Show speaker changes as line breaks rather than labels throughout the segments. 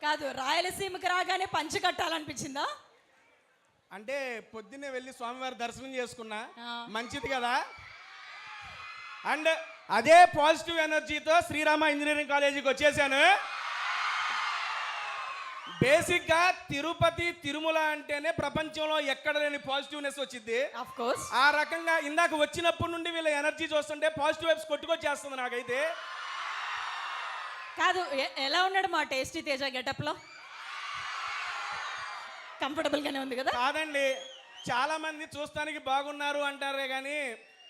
కాదు, రాయలసీమకి రాగానే పంచి కట్టాలనిపించిందా?
అంటే పొద్దున్నే వెళ్ళి స్వామివారి దర్శనం చేసుకున్నా,
ఆ.
మంచిది కదా. అండ్ అదే పాజిటివ్ ఎనర్జీతో శ్రీరామ ఇంజనీరింగ్ కాలేజీకి వచ్చేసాను. బేసిక్గా తిరుపతి తిరుమల అంటేనే ప్రపంచంలో ఎక్కడ లేని పాజిటివ్నెస్ వచ్చింది.
Of course.
ఆ రకంగా ఇందాక వచ్చినప్పటి నుండి వీళ్ళ ఎనర్జీ చూస్తుంటే పాజిటివ్ వైబ్స్ కొట్టుకొచ్చేస్తుంది నాకైతే.
కాదు, ఎలా ఉన్నాడు మా టేస్టీ తేజ గెటప్ లో? కంఫర్టబుల్ గానే ఉంది కదా?
కాదండి, చాలా మంది చూస్తానికి బాగున్నారు అంటారే కానీ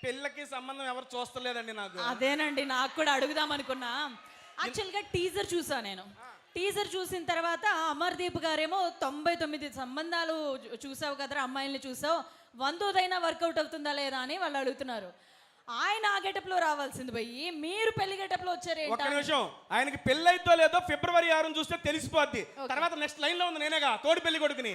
పిల్లకి సంబంధం ఎవరు చూస్తలేదండి నాకు.
అదేనండి, నాకు కూడా అడుగుదాం అనుకున్నా. యాక్చువల్గా టీజర్ చూసా నేను. టీజర్ చూసిన తర్వాత అమర్దీప్ గారేమో 99 సంబంధాలు చూసావు కదరా, అమ్మాయిల్ని చూసావు, 100దైనా వర్కౌట్ అవుతుందా లేదా అని వాళ్ళు అడుగుతున్నారు. ఆయన ఆ గెటప్ లో రావాల్సింది పోయి మీరు పెళ్లి గెటప్ లో వచ్చారు.
ఒక్క నిమిషం, ఆయనకి పెళ్లి అయితో లేదో ఫిబ్రవరి 6 చూస్తే తెలిసిపోద్ది. తర్వాత నెక్స్ట్ లైన్ లో ఉంది నేనేగా తోడి పెళ్లి కొడుకుని.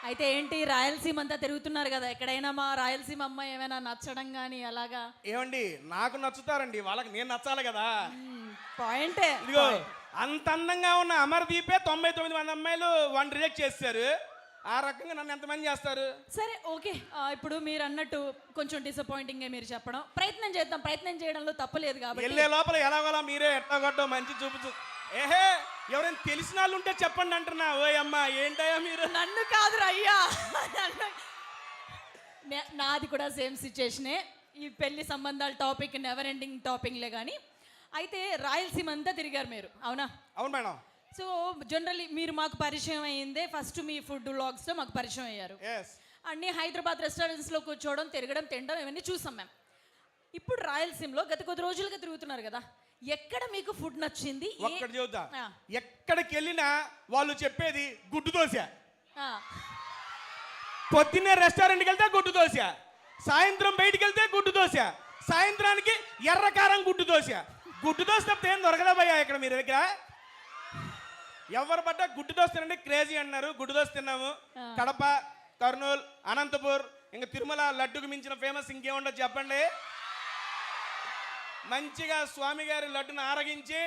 అయితే ఏంటి, రాయలసీమ అంతా తిరుగుతున్నారు కదా, ఎక్కడైనా మా రాయలసీమ అమ్మాయి ఏమైనా నచ్చడం కానీ అలాగా?
ఏమండి, నాకు నచ్చుతారండి, వాళ్ళకి నేను నచ్చాలి కదా.
పాయింటే.
ఇదిగో అంత అందంగా ఉన్న అమర్దీపే 99 మంది అమ్మాయిలు వన్ రిజెక్ట్ చేస్తారు. ఆ రకంగా నన్ను ఎంతమంది చేస్తారు?
సరే ఓకే, ఇప్పుడు మీరు అన్నట్టు కొంచెం డిసప్పాయింటింగ్ మీరు చెప్పడం, ప్రయత్నం చేద్దాం. ప్రయత్నం చేయడంలో తప్పలేదు కాబట్టి
వెళ్ళే లోపల ఎలాగోలా మీరే ఎట్టగొట్టో మంచి చూపుచు. ఏహే, ఎవరైనా తెలిసిన వాళ్ళు ఉంటే చెప్పండి అంటున్నా. ఓయ్ అమ్మా, ఏంటయ్యా మీరు?
నన్ను కాదురా అయ్యా, నాది కూడా సేమ్ సిచ్యుయేషనే. ఈ పెళ్లి సంబంధాల టాపిక్ నెవర్ ఎండింగ్ టాపిక్లే. కానీ అయితే రాయలసీమ అంతా తిరిగారు మీరు, అవునా?
అవును మేడం.
సో జనరల్లీ మీరు మాకు పరిచయం అయ్యిందే ఫస్ట్ మీ ఫుడ్ వ్లాగ్స్లో మాకు పరిచయం అయ్యారు. అన్ని హైదరాబాద్ రెస్టారెంట్స్లో కూర్చోవడం, తిరగడం, తినడం ఇవన్నీ చూసాం మేము. ఇప్పుడు రాయలసీమలో గత కొద్ది రోజులుగా తిరుగుతున్నారు కదా, ఎక్కడ మీకు ఫుడ్ నచ్చింది?
ఒక్కడ చెబుతా, ఎక్కడికి వెళ్ళినా వాళ్ళు చెప్పేది గుడ్డు దోశ. పొద్దున్నే రెస్టారెంట్కి వెళ్తే గుడ్డు దోశ, సాయంత్రం బయటికి వెళ్తే గుడ్డు దోశ, సాయంత్రానికి ఎర్రకారం గుడ్డు దోశ. గుడ్డు దోశ తప్పితే ఏం దొరకదా భయ్యా ఇక్కడ మీ దగ్గర? ఎవరు పడ్డా గుడ్డు దోశ తినండి క్రేజీ అన్నారు. గుడ్డు దోశ తిన్నాము. కడప, కర్నూలు, అనంతపూర్, ఇంకా తిరుమల లడ్డుకు మించిన ఫేమస్ ఇంకేముండదు చెప్పండి. మంచిగా స్వామి గారి లడ్డును ఆరగించి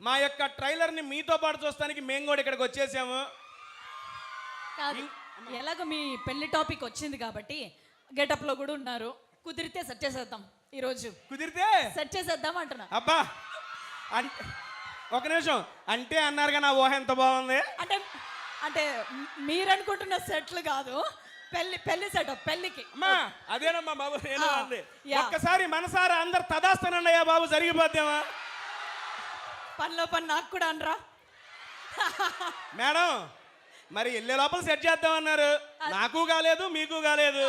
మా యొక్క ట్రైలర్ని మీతో పాటు చూస్తానికి మేము కూడా ఇక్కడికి వచ్చేసాము.
ఎలాగో మీ పెళ్లి టాపిక్ వచ్చింది కాబట్టి గెటప్లో కూడా ఉన్నారు, కుదిరితే సెట్ చేసేద్దాం ఈరోజు.
కుదిరితే
సెట్ చేసేద్దాం అంటున్నా.
అబ్బా, అంటే ఒక నిమిషం, అంటే అన్నారుగా నా ఊహ ఎంత బాగుంది.
అంటే అంటే మీరు అనుకుంటున్న సెట్లు కాదు, పెళ్లి సెటప్ పెళ్లికి.
అమ్మా అదేనమ్మా బాబు, నేను అంది. ఒక్కసారి మనసారా అందరు తదాస్తానన్నయ్యా బాబు, జరిగిపోద్దామా?
పనిలో పని నాకు కూడా అనరా
మేడం? మరి వెళ్ళే లోపల సెట్ చేద్దామన్నారు, నాకు కాలేదు మీకు కాలేదు.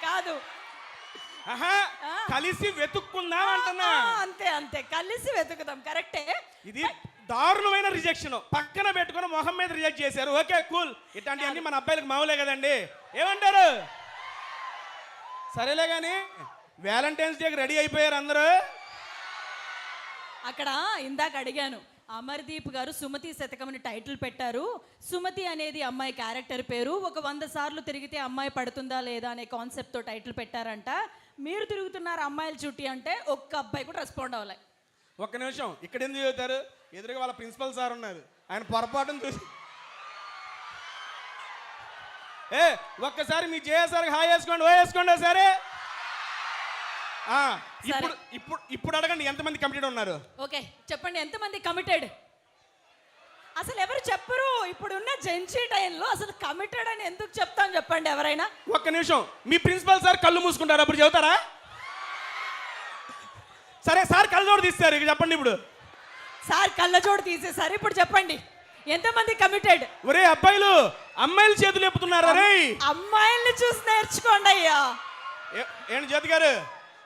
కాదు,
కలిసి వెతుక్కుందాం అంటున్నా.
అంతే అంతే, కలిసి వెతుకుదాం. కరెక్టే.
ఇది దారుణమైన రిజెక్షన్, పక్కన పెట్టుకుని మొహం మీద రిజెక్ట్ చేశారు. ఓకే కూల్, ఇట్లాంటివన్నీ మన అబ్బాయిలకు మామూలే కదండి, ఏమంటారు? సరేలే కానీ వ్యాలంటైన్స్ డేకి రెడీ అయిపోయారు అందరూ.
అక్కడ ఇందాక అడిగాను, అమర్దీప్ గారు సుమతి శతకమని టైటిల్ పెట్టారు. సుమతి అనేది అమ్మాయి క్యారెక్టర్ పేరు. ఒక 100 సార్లు తిరిగితే అమ్మాయి పడుతుందా లేదా అనే కాన్సెప్ట్తో టైటిల్ పెట్టారంట. మీరు తిరుగుతున్నారు అమ్మాయిల చుట్టి అంటే ఒక్క అబ్బాయి కూడా రెస్పాండ్ అవ్వలే.
ఒక్క నిమిషం, ఇక్కడ ఎందుకు చదువుతారు? ఎదురుగా వాళ్ళ ప్రిన్సిపల్ సార్ ఉన్నారు, ఆయన పొరపాటును చూసి ఒక్కసారి మీ జేఎస్ఆర్ హాయ్ వేసుకోండి, ఓ వేసుకోండి సరే. ఇప్పుడు ఇప్పుడు ఇప్పుడు అడగండి, ఎంతమంది కమిటెడ్ ఉన్నారు?
ఓకే చెప్పండి, ఎంతమంది కమిటెడ్? అసలు ఎవరు చెప్పరు. ఇప్పుడున్న జెన్సీ టైంలో అసలు కమిటెడ్ అని ఎందుకు చెప్తాను చెప్పండి ఎవరైనా.
ఒక్క నిమిషం, మీ ప్రిన్సిపల్ సార్ కళ్ళు మూసుకుంటారు, అప్పుడు చెబుతారా? సరే సార్ కళ్ళజోడు తీస్తారు, ఇక చెప్పండి. ఇప్పుడు
సార్ కళ్ళజోడు తీసేసారు, ఇప్పుడు చెప్పండి ఎంతమంది కమిటెడ్?
ఒరే అబ్బాయిలు, అమ్మాయిలు చేతులు లేపుతున్నారా? రే
అమ్మాయిల్ని చూసి నేర్చుకోండి అయ్యా.
ఏంటి జ్యోతి గారు,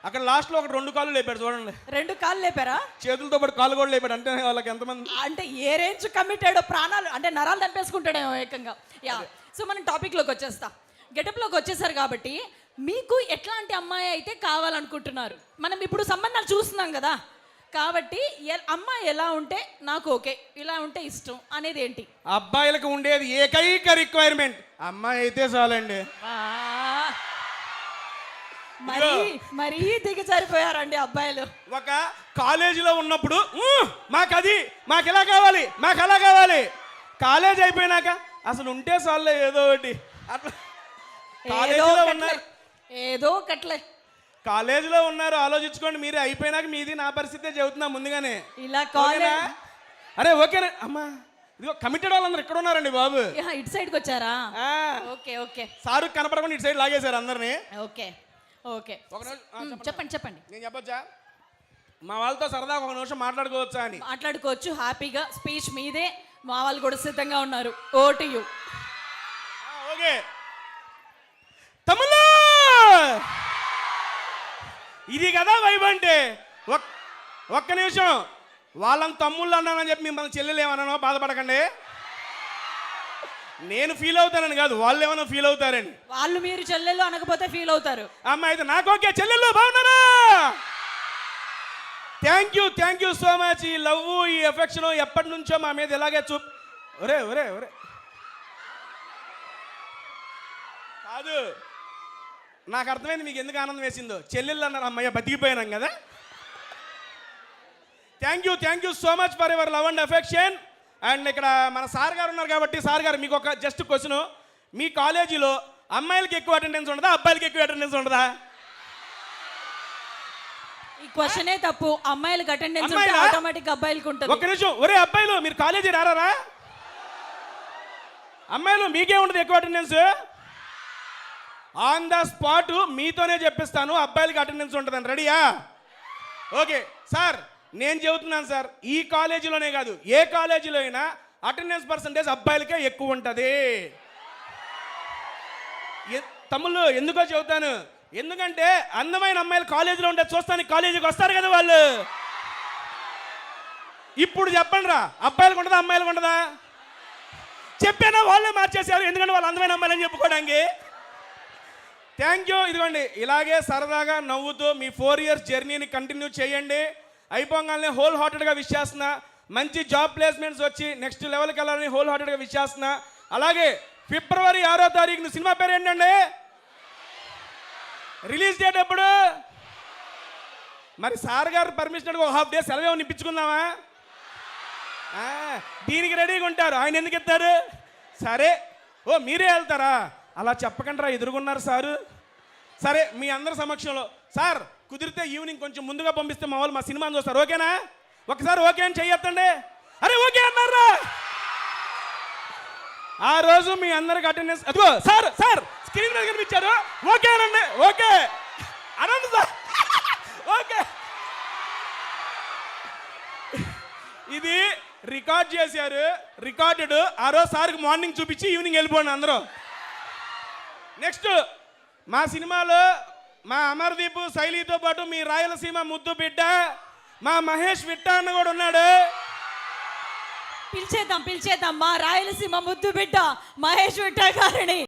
అక్కడ లాస్ట్ లో ఒక 2 కాళ్ళు లేపారు చూడండి.
2 కాళ్ళు లేపారా?
చేతులతో పాటు కాళ్ళు కూడా లేపాడు. అంటే వాళ్ళకి ఎంతమంది?
అంటే ఏ రేంజ్ కమిటెడ్, ప్రాణాలు అంటే నరాలు చంపేసుకుంటాడేమో ఏకంగా. యా, సో మనం టాపిక్లోకి వచ్చేస్తా. గెటప్లోకి వచ్చేసారు కాబట్టి మీకు ఎట్లాంటి అమ్మాయి అయితే కావాలనుకుంటున్నారు? మనం ఇప్పుడు సంబంధాలు చూస్తున్నాం కదా, కాబట్టి అమ్మాయి ఎలా ఉంటే నాకు ఓకే, ఇలా ఉంటే ఇష్టం అనేది ఏంటి?
అబ్బాయిలకు ఉండేది ఏకైక రిక్వైర్మెంట్, అమ్మాయి అయితే చాలండి.
మరీ మరీ దిగజారిపోయారండి అబ్బాయిలు.
ఒక కాలేజీలో ఉన్నప్పుడు మాకు ఇలా కావాలి మాకు అలా కావాలి, కాలేజ్ అయిపోయినాక అసలు ఉంటే చాలే ఏదో ఒకటి అట్లా. కాలేజీలో ఉన్నారు,
ఏదో ఒకట్లే
కాలేజీలో ఉన్నారు, ఆలోచించుకోండి మీరే. అయిపోయినాక మీది నా పరిస్థితే చెబుతున్నా ముందుగానే.
ఇలా
ఓకేనా?
కాలేజ్
అరే ఓకేనా అమ్మా, ఇదిగో కమిటెడ్ వాళ్ళందరూ ఇక్కడ ఉన్నారండి బాబు.
ఇటు సైడ్కి వచ్చారా?
ఆ,
ఓకే ఓకే
సారు కనపడకుండా ఇటు సైడ్ లాగేశారు అందరినీ.
ఓకే ఓకే
ఒక నిమిషం
చెప్పండి చెప్పండి.
నేను చెప్పొచ్చా మా వాళ్ళతో సరదాగా ఒక నిమిషం మాట్లాడుకోవచ్చా అని?
మాట్లాడుకోవచ్చు హ్యాపీగా, స్పీచ్ మీదే, మా వాళ్ళు కూడా సిద్ధంగా ఉన్నారు. Vote you.
ఓకే తమ్ముళ్ళు, ఇది కదా వైబ్ అంటే. ఒక్క నిమిషం, వాళ్ళని తమ్ముళ్ళు అన్నానని చెప్పి మిమ్మల్ని చెల్లెలు ఏమన్నానో బాధపడకండి. నేను ఫీల్ అవుతానని కాదు, వాళ్ళు ఏమైనా ఫీల్ అవుతారని.
వాళ్ళు మీరు చెల్లెలు అనకపోతే ఫీల్ అవుతారు.
అమ్మ అయితే నాకు ఓకే, చెల్లెళ్ళు బాగున్నారా? Thank you so much. ఈ లవ్, ఈ ఎఫెక్షన్ ఎప్పటి నుంచో మా మీద ఇలాగే ఒరే ఒరే ఒరే కాదు, నాకు అర్థమైంది మీకు ఎందుకు ఆనందం వేసిందో. చెల్లెళ్ళు అన్నారు, అమ్మయ్య బతికిపోయినాం కదా. Thank you so much for your love and affection. And ఇక్కడ మన సార్ గారు ఉన్నారు కాబట్టి, సార్ గారు మీకు ఒక జస్ట్ క్వశ్చన్. మీ కాలేజీలో అమ్మాయిలకి ఎక్కువ అటెండెన్స్ ఉండదా, అబ్బాయిలకి ఎక్కువ అటెండెన్స్ ఉండదా?
ఈ క్వశ్చనే తప్పు. అమ్మాయిలకు అటెండెన్స్ ఉంటే
అమ్మాయిలా?
ఆటోమేటిక్ అబ్బాయిలకు ఉంటుంది.
ఒక్క నిమిషం, ఒరే అబ్బాయిలు మీరు కాలేజీ రారా? అమ్మాయిలు మీకే ఉండదు ఎక్కువ అటెండెన్స్. ఆన్ ద స్పాట్ మీతోనే చెప్పిస్తాను, అబ్బాయిలకి అటెండెన్స్ ఉంటుందని. రెడీయా? ఓకే సార్, నేను చెబుతున్నాను సార్, ఈ కాలేజీలోనే కాదు ఏ కాలేజీలో అయినా అటెండెన్స్ పర్సంటేజ్ అబ్బాయిలకే ఎక్కువ ఉంటుంది. తమ్ముళ్ళు ఎందుకో చెబుతాను, ఎందుకంటే అందమైన అమ్మాయిలు కాలేజీలో ఉంటే చూస్తానికి కాలేజీకి వస్తారు కదా వాళ్ళు. ఇప్పుడు చెప్పండి రా, అబ్బాయిలకు ఉంటుందా అమ్మాయిలకు ఉంటుందా? చెప్పానా? వాళ్ళే మార్చేశారు, ఎందుకంటే వాళ్ళు అందమైన అమ్మాయిలు అని చెప్పుకోవడానికి. Thank you. ఇదిగోండి, ఇలాగే సరదాగా నవ్వుతూ మీ 4 years జర్నీని కంటిన్యూ చేయండి. అయిపోగానే హోల్ హార్టెడ్గా విష్ చేస్తున్నా. మంచి జాబ్ ప్లేస్మెంట్స్ వచ్చి నెక్స్ట్ లెవెల్కి వెళ్ళాలని హోల్ హార్టెడ్గా విష్ చేస్తున్నా. అలాగే February 6వ తారీఖున సినిమా పేరు ఏంటండి? రిలీజ్ డేట్ ఎప్పుడు? మరి సార్ గారు పర్మిషన్ ఒక హాఫ్ డే సెలవు ఏమైనా ఇప్పించుకుందామా? దీనికి రెడీగా ఉంటారు, ఆయన ఎందుకు ఎత్తారు? సరే, ఓ మీరే వెళ్తారా? అలా చెప్పకండి రా, ఎదురుగున్నారు సారు. సరే, మీ అందరి సమక్షంలో సార్ కుదిరితే ఈవినింగ్ కొంచెం ముందుగా పంపిస్తే మా వాళ్ళు మా సినిమాని చూస్తారు. ఓకేనా? ఒకసారి ఓకే అని చెయ్యొద్దండి. అరే ఓకే అన్నారా? ఆ రోజు మీ అందరికి అటెండెన్స్ అదిగో సార్ స్క్రీన్ మీద కనిపించారు. ఓకే అనండి. ఓకే అనండి సార్. ఓకే, ఇది రికార్డ్ చేశారు, రికార్డెడ్. ఆ రోజు సార్కి మార్నింగ్ చూపించి ఈవినింగ్ వెళ్ళిపోండి అందరూ. నెక్స్ట్ మా సినిమాలో మా అమర్దీప్, శైలితో పాటు మీ రాయలసీమ ముద్దు బిడ్డ మా మహేష్ విట్ట అన్న కూడా ఉన్నాడు.
పిలిచేద్దాం మా రాయలసీమ ముద్దు బిడ్డ మహేష్ విట్ట గారిని.